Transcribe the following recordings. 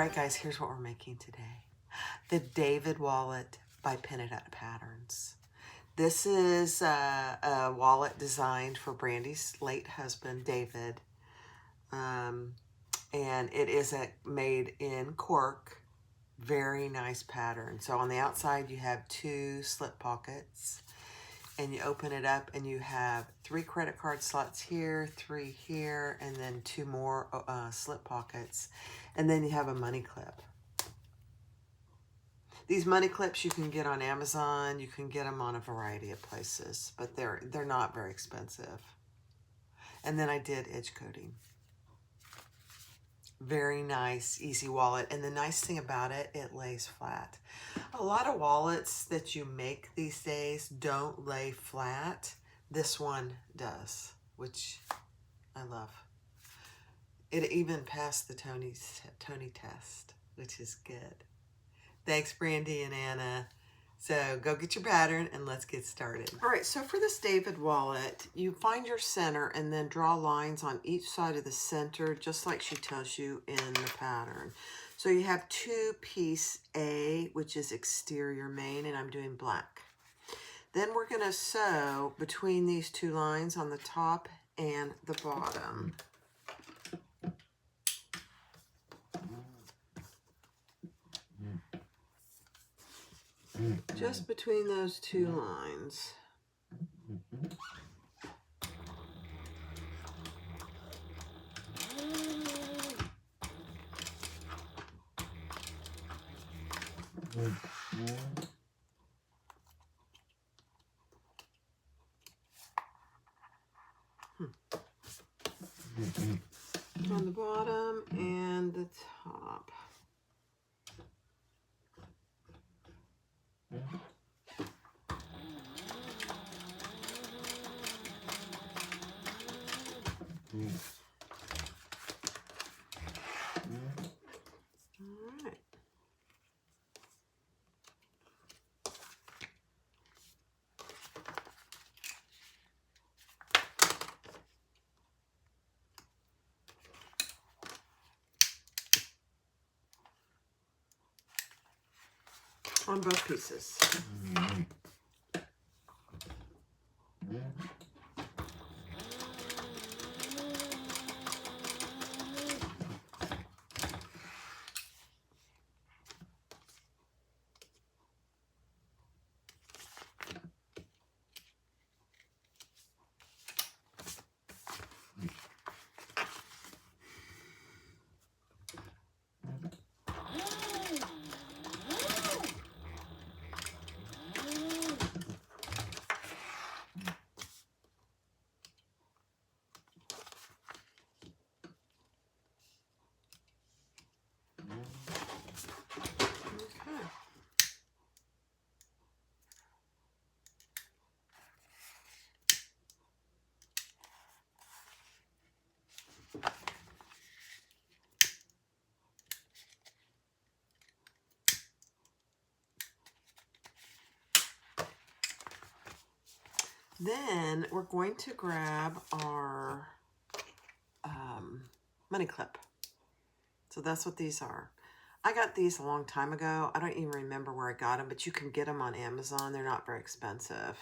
right, guys, here's what we're making today. The David wallet by Pin It Up Patterns. This is a wallet designed for Brandy's late husband, David. And it is made in cork. Very nice pattern. So on the outside, you have 2 slip pockets. And you open it up and you have 3 credit card slots here, 3 here, and then 2 more slip pockets. And then you have a money clip. These money clips you can get on Amazon. You can get them on a variety of places, but they're not very expensive. And then I did edge coating. Very nice, easy wallet. And the nice thing about it, it lays flat. A lot of wallets that you make these days don't lay flat. This one does, which I love. It even passed the Tony test, which is good. Thanks, Brandy and Anna. So go get your pattern and let's get started. All right, so for this David wallet, you find your center and then draw lines on each side of the center, just like she tells you in the pattern. So you have 2 piece A, which is exterior main, and I'm doing black. Then we're gonna sew between these 2 lines on the top and the bottom. Just between those 2 lines. On the bottom and the top. All right. On both pieces. Then we're going to grab our money clip. So that's what these are. I got these a long time ago. I don't even remember where I got them, but you can get them on Amazon. They're not very expensive,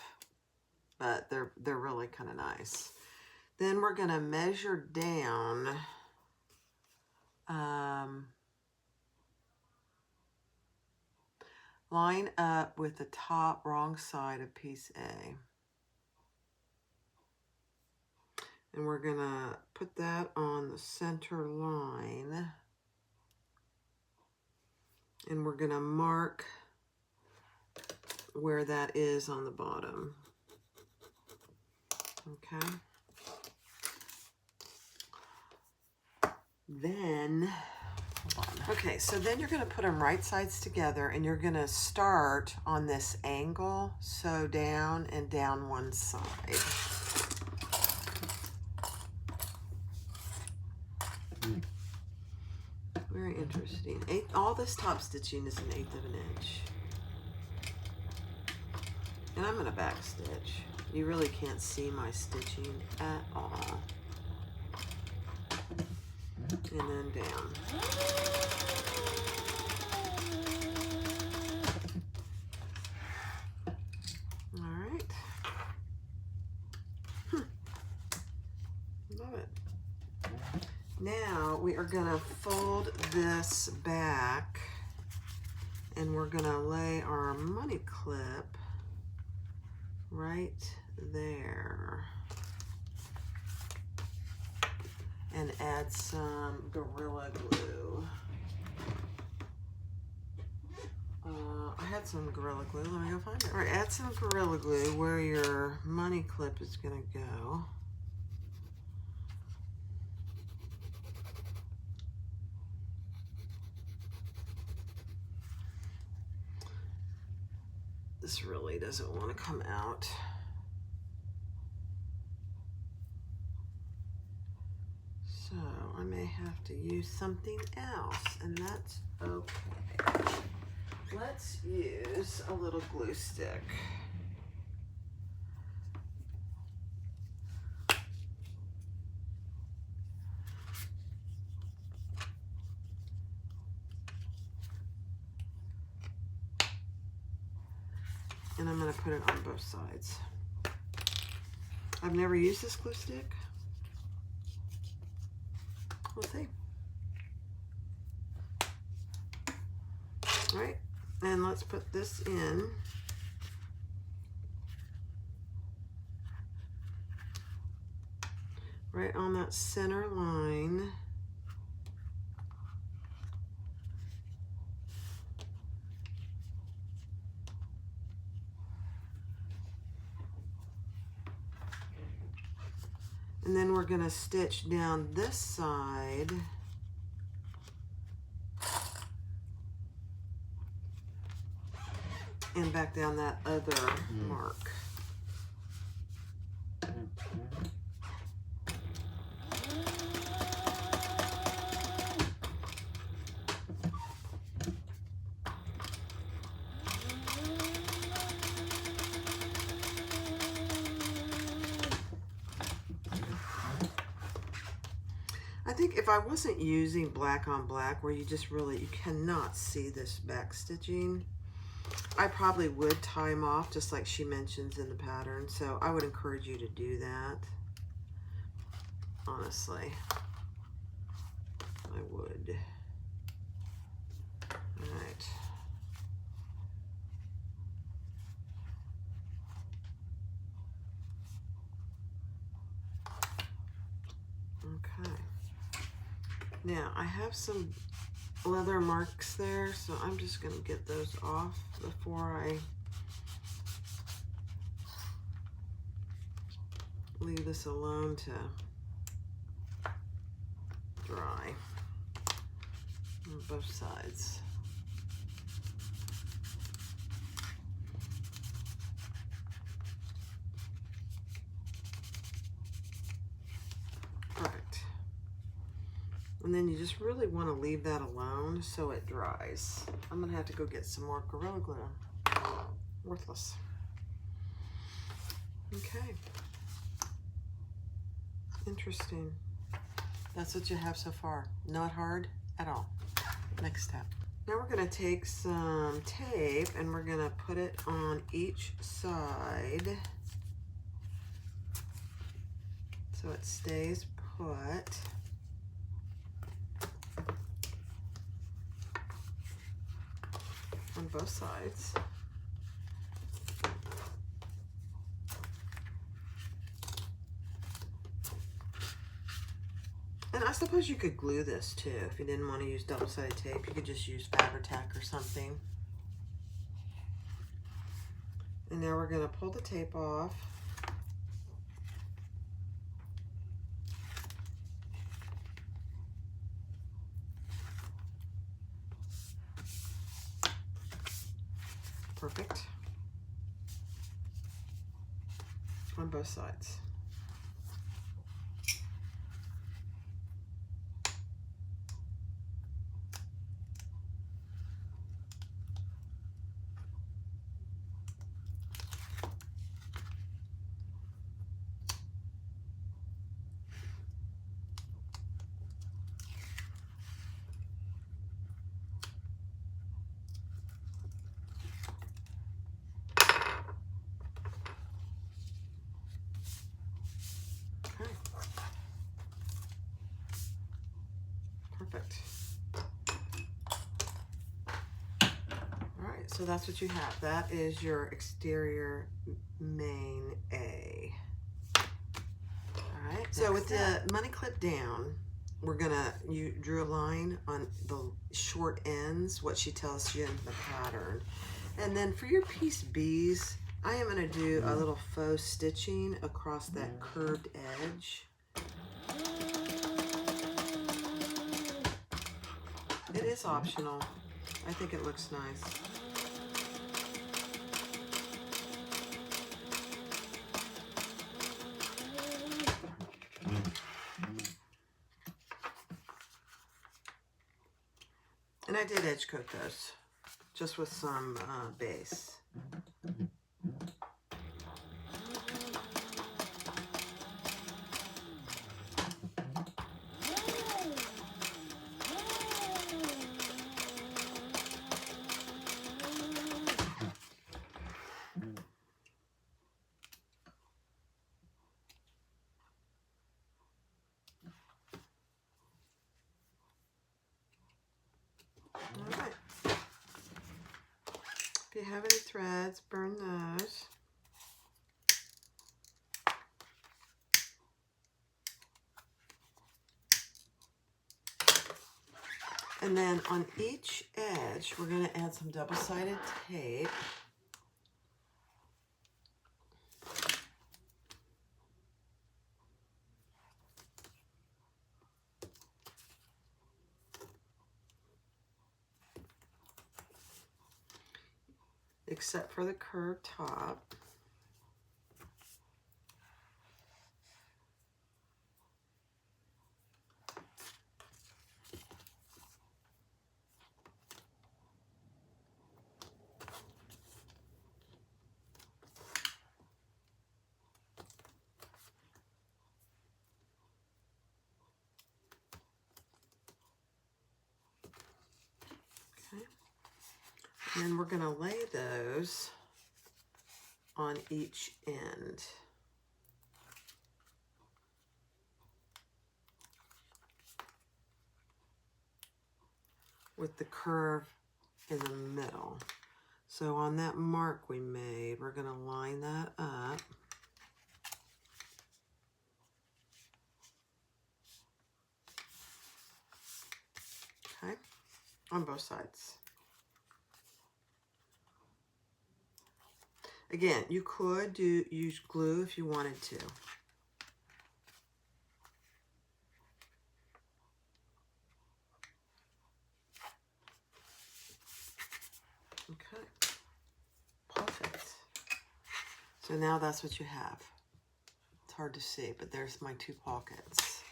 but they're really kind of nice. Then we're going to measure down line up with the top wrong side of piece A. And we're going to put that on the center line. And we're going to mark where that is on the bottom. Okay. Then, hold on. Okay, so then you're going to put them right sides together and you're going to start on this angle. Sew down and down one side. Very interesting. All this top stitching is 1/8 of an inch. And I'm going to back stitch. You really can't see my stitching at all. and then down. All right. Love it. Now we are gonna fold this back and we're gonna lay our money clip right there and add some Gorilla Glue. I had some Gorilla Glue. Let me go find it. All right, add some Gorilla Glue where your money clip is gonna go. This really doesn't want to come out. So I may have to use something else, and that's okay. Let's use a little glue stick. And I'm going to put it on both sides. I've never used this glue stick. We'll see. All right, and let's put this in. Right on that center line. And then we're going to stitch down this side and back down that other mark. I think if I wasn't using black on black, where you cannot see this back stitching, I probably would tie them off just like she mentions in the pattern. So I would encourage you to do that. Honestly, I would. All right. Okay. Now I have some leather marks there, so I'm just going to get those off before I leave this alone to dry on both sides. Perfect. And then you just really want to leave that alone so it dries. I'm going to have to go get some more Gorilla Glue. Worthless. Okay. Interesting. That's what you have so far. Not hard at all. Next step. Now we're going to take some tape and we're going to put it on each side so it stays put. On both sides. And I suppose you could glue this too. If you didn't want to use double-sided tape, you could just use Fabri-Tac or something. And now we're going to pull the tape off. Perfect. On both sides. Perfect. All right, so that's what you have. That is your exterior main A. All right, so with the money clip down, we're gonna, you drew a line on the short ends, what she tells you in the pattern. And then for your piece B's, I am gonna do a little faux stitching across that curved edge. It is optional. I think it looks nice. And I did edge coat those, just with some base. All right. If you have any threads, burn those. And then on each edge, we're going to add some double-sided tape. Except for the curved top. Okay. And then we're going to lay those on each end. With the curve in the middle. So on that mark we made, we're going to line that up. Okay, on both sides. Again, you could use glue if you wanted to. Okay, perfect. So now that's what you have. It's hard to see, but there's my two pockets.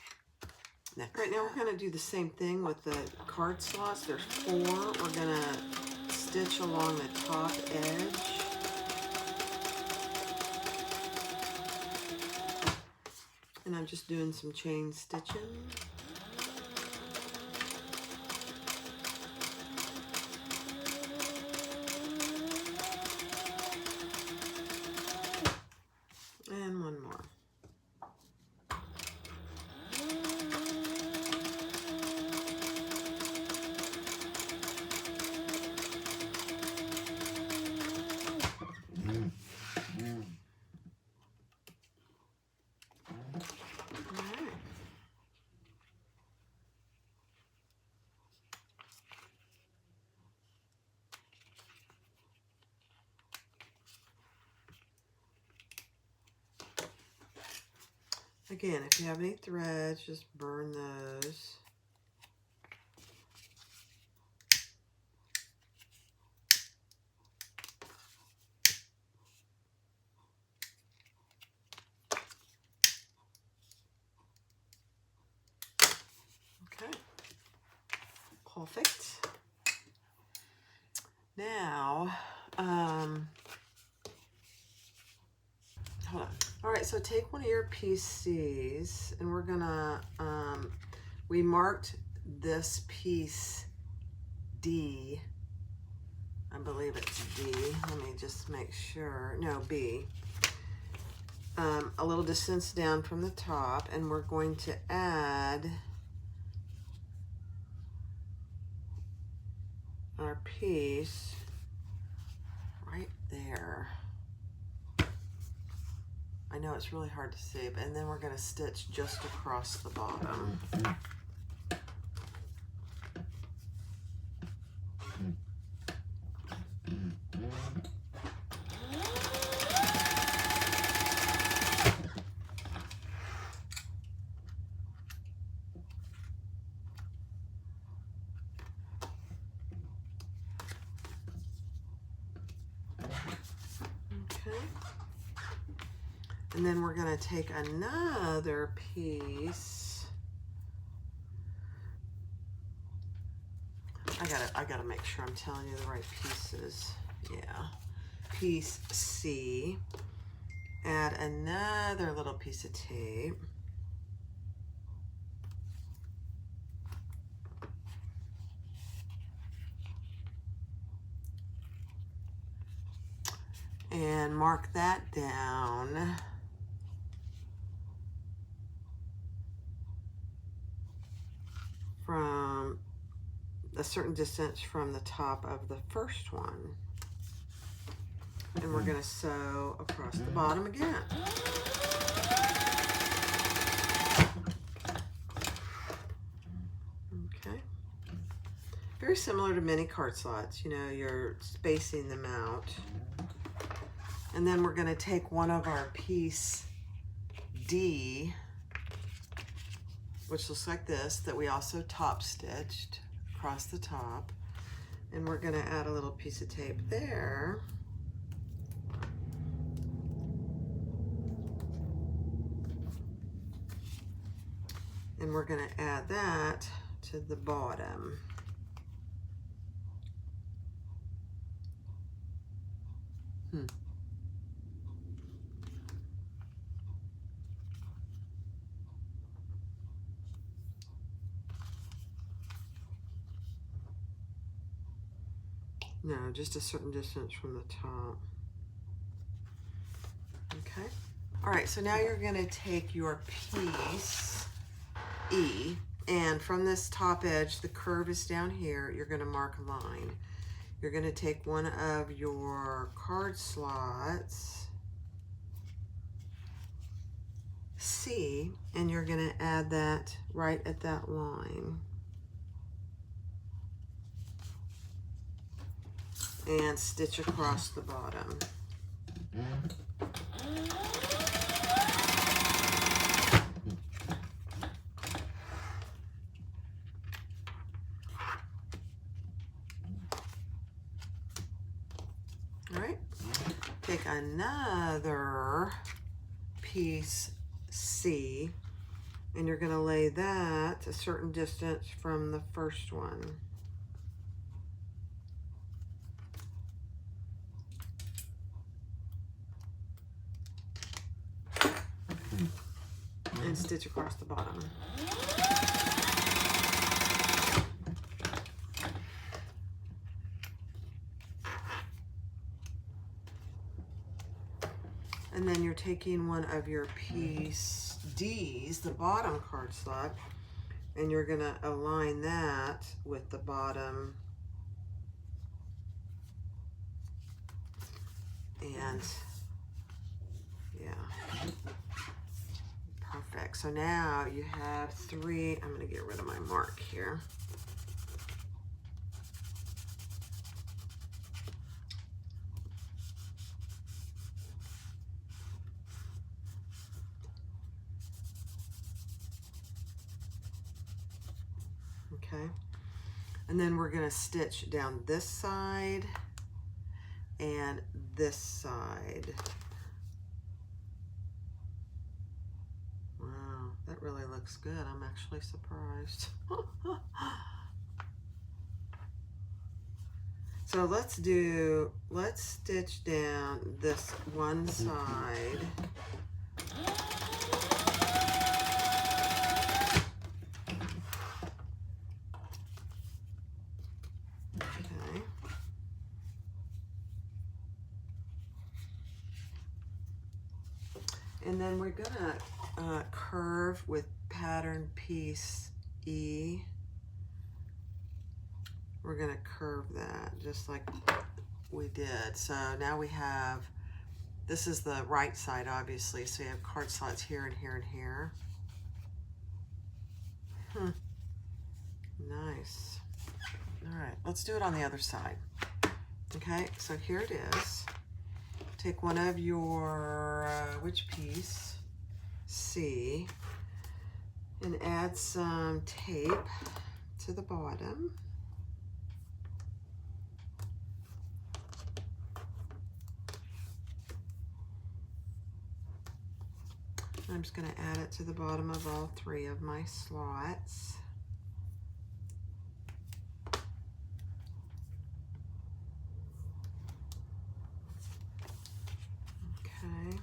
Next. Right now we're going to do the same thing with the card slots. There's 4. We're going to stitch along the top edge. And I'm just doing some chain stitching. And one more. Again, if you have any threads, just burn those. Okay, perfect. Now, hold on. All right, so take one of your PCs, and we're gonna, we marked this piece D. I believe it's D. Let me just make sure. No, B. A little distance down from the top, and we're going to add our piece right there. I know it's really hard to see, and then we're going to stitch just across the bottom. Okay. And then we're going to take another piece. I gotta make sure I'm telling you the right pieces. Yeah. Piece C. Add another little piece of tape. And mark that down from a certain distance from the top of the first one. And we're going to sew across the bottom again. Okay. Very similar to mini card slots, you know, you're spacing them out. And then we're going to take one of our piece D, which looks like this, that we also top stitched across the top. And we're going to add a little piece of tape there. And we're going to add that to the bottom. No, just a certain distance from the top. Okay. All right, so now you're going to take your piece E, and from this top edge, the curve is down here, you're going to mark a line. You're going to take one of your card slots, C, and you're going to add that right at that line. And stitch across the bottom. All right, take another piece C, and you're going to lay that a certain distance from the first one. And stitch across the bottom. And then you're taking one of your piece D's, the bottom card slot, and you're going to align that with the bottom. And yeah, perfect. So now you have 3, I'm going to get rid of my mark here. Okay, and then we're going to stitch down this side and this side. Wow, that really looks good. I'm actually surprised. So let's stitch down this one side. Okay. And then we're gonna curve with pattern piece E we're going to curve that just like we did. So now we have, this is the right side obviously, so you have card slots here and here and here. Nice. All right, let's do it on the other side. Okay, so here it is. Take one of your, which piece? C, and add some tape to the bottom. I'm just going to add it to the bottom of all 3 of my slots. Okay.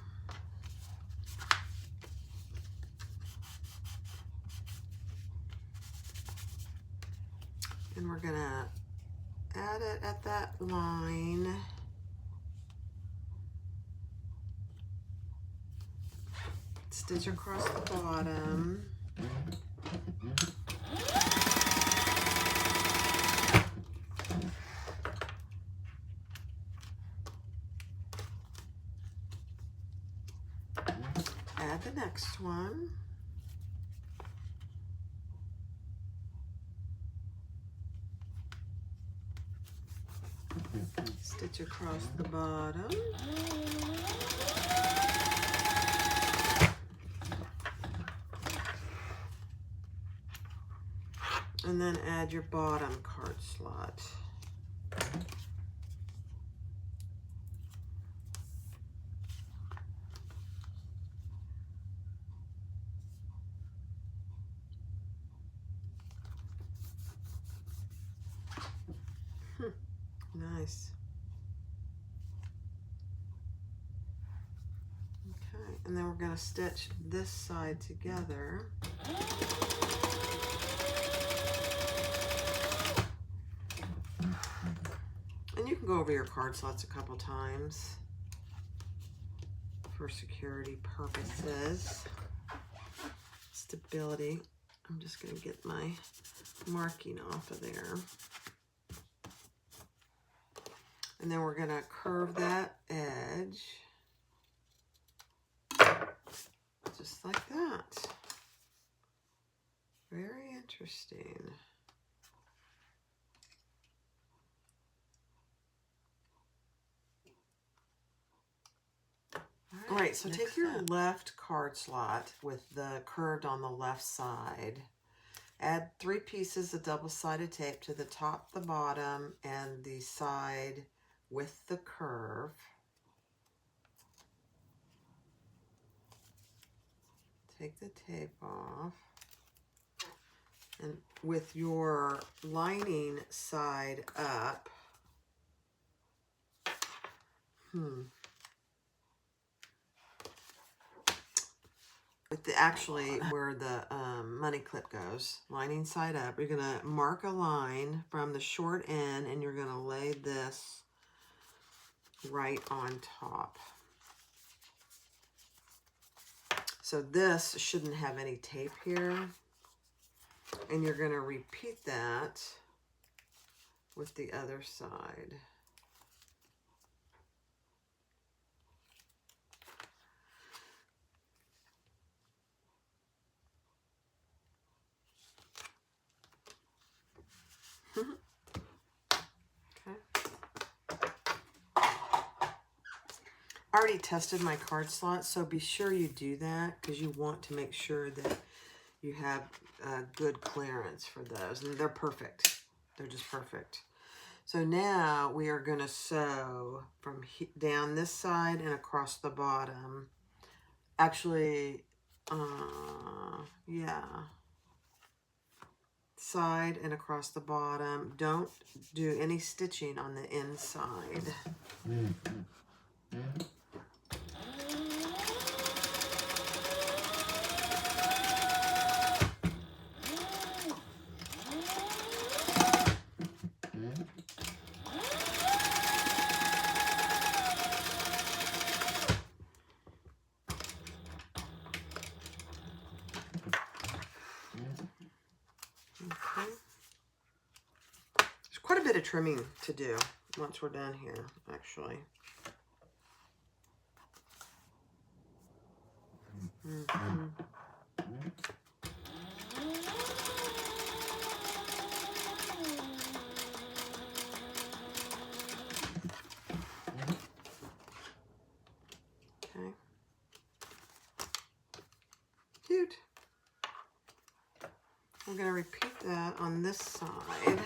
And we're going to add it at that line. Stitch across the bottom. Add the next one. Stitch across the bottom. And then add your bottom card slot. Nice. Okay, and then we're going to stitch this side together. And you can go over your card slots a couple times for security purposes. Stability. I'm just going to get my marking off of there. And then we're going to curve that edge just like that. Very interesting. All right, so take your left card slot with the curved on the left side. Add 3 pieces of double-sided tape to the top, the bottom, and the side with the curve. Take the tape off. And with your lining side up, with the actually where the money clip goes, lining side up, you're gonna mark a line from the short end and you're gonna lay this right on top. So this shouldn't have any tape here. And you're gonna repeat that with the other side. Okay. I already tested my card slots, so be sure you do that because you want to make sure that you have good clearance for those. And they're perfect. They're just perfect. So now we are going to sew from down this side and across the bottom. Actually, yeah. Side and across the bottom. Don't do any stitching on the inside. bit of trimming to do once we're done here, actually. Mm-hmm. Okay. Cute. We're going to repeat that on this side.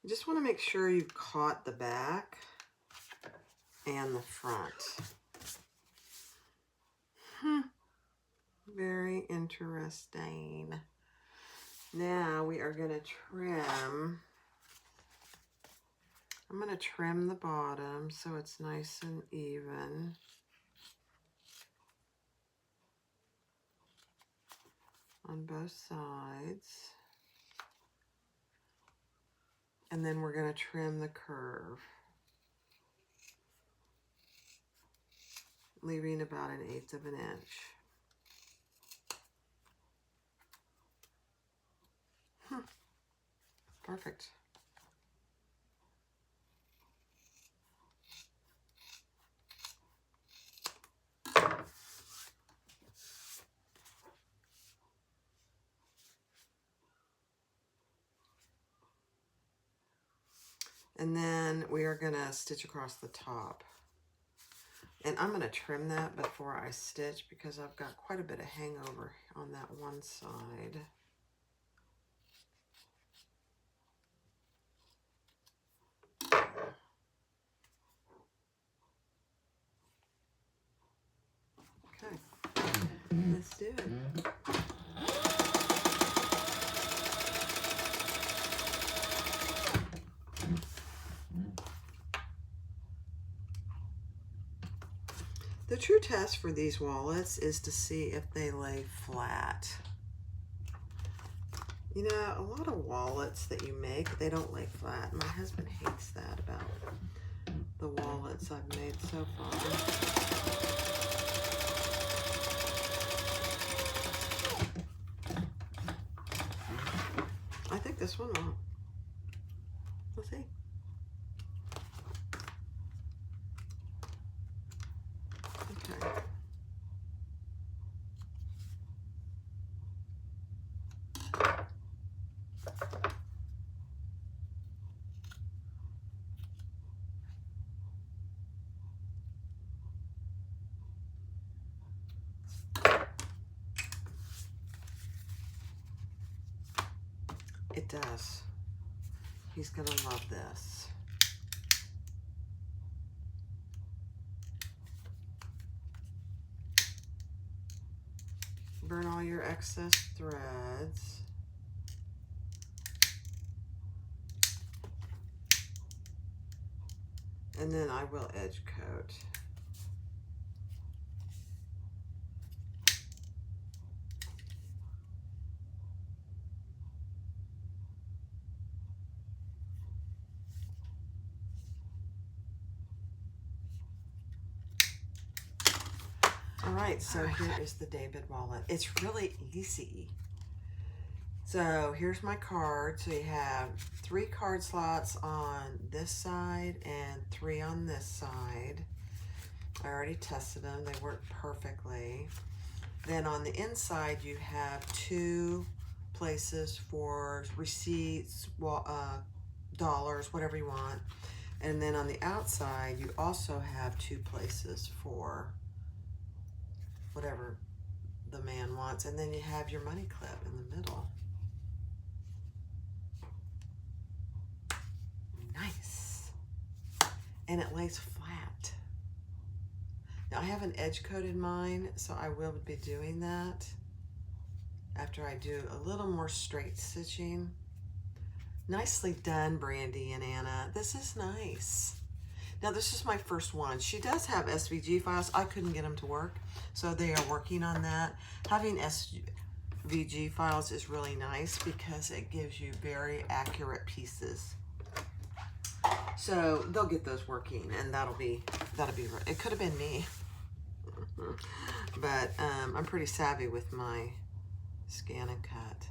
You just want to make sure you've caught the back and the front. Very interesting. Now we are going to trim. I'm going to trim the bottom so it's nice and even. On both sides. And then we're going to trim the curve, leaving about 1/8 of an inch. Perfect. And then we are going to stitch across the top. And I'm going to trim that before I stitch because I've got quite a bit of hangover on that one side. Okay, let's do it. The true test for these wallets is to see if they lay flat. You know, a lot of wallets that you make, they don't lay flat. My husband hates that about the wallets I've made so far. I think this one will. We'll see. Okay. It does. He's gonna love this. Burn all your excess threads. And then I will edge coat. All right, so here is the David wallet. It's really easy. So here's my card. So you have 3 card slots on this side and 3 on this side. I already tested them. They work perfectly. Then on the inside, you have 2 places for receipts, dollars, whatever you want. And then on the outside, you also have 2 places for whatever the man wants. And then you have your money clip in the middle. Nice. And it lays flat. Now I haven't edge coated mine, so I will be doing that after I do a little more straight stitching. Nicely done, Brandy and Anna. This is nice. Now this is my first one. She does have SVG files. I couldn't get them to work, so they are working on that. Having SVG files is really nice because it gives you very accurate pieces. So they'll get those working, and that'll be it could have been me. But I'm pretty savvy with my scan and cut.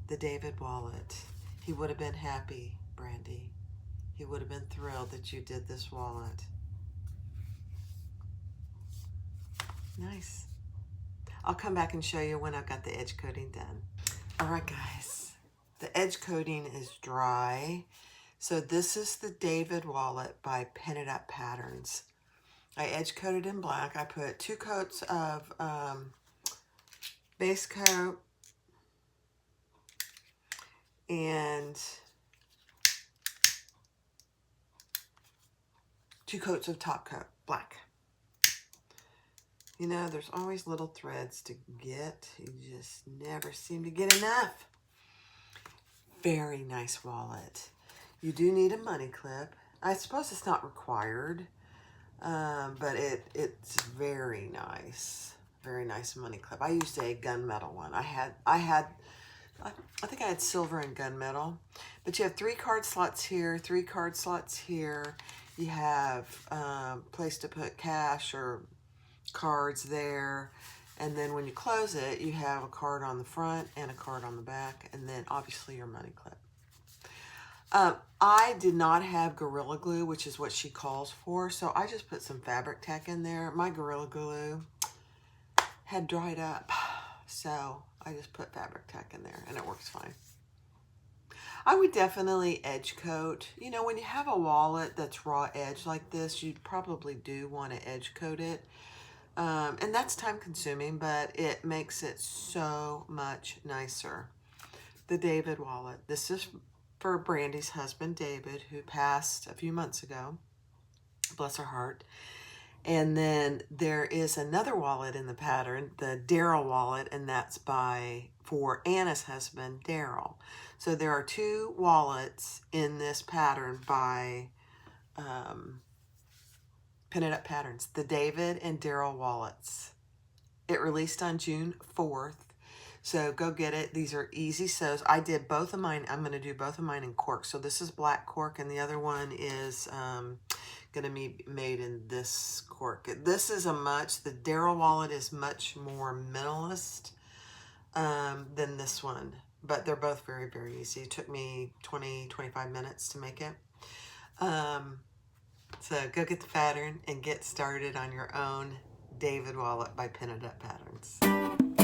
The David wallet. He would have been happy, Brandy. He would have been thrilled that you did this wallet. Nice. I'll come back and show you when I've got the edge coating done. All right, guys. The edge coating is dry. So this is the David wallet by Pin It Up Patterns. I edge coated in black. I put 2 coats of base coat and 2 coats of top coat, black. You know, there's always little threads to get. You just never seem to get enough. Very nice wallet. You do need a money clip. I suppose it's not required. But it's very nice money clip. I used a gunmetal one. I think I had silver and gunmetal. But you have 3 card slots here, 3 card slots here. You have place to put cash or cards there. And then when you close it, you have a card on the front and a card on the back, and then obviously your money clip. I did not have Gorilla Glue, which is what she calls for, so I just put some fabric tack in there. My Gorilla Glue had dried up, so I just put fabric tack in there, and it works fine. I would definitely edge coat. You know, when you have a wallet that's raw edge like this, you probably do want to edge coat it. And that's time consuming, but it makes it so much nicer. The David wallet. This is for Brandy's husband, David, who passed a few months ago. Bless her heart. And then there is another wallet in the pattern, the Daryl wallet, and that's for Anna's husband, Daryl. So there are 2 wallets in this pattern by Pin It Up Patterns, the David and Daryl wallets. It released on June 4th. So go get it. These are easy sews. I did both of mine. I'm going to do both of mine in cork. So this is black cork, and the other one is going to be made in this cork. This is the Daryl wallet is much more minimalist than this one. But they're both very, very easy. It took me 20-25 minutes to make it. So go get the pattern and get started on your own David wallet by Pin It Up Patterns.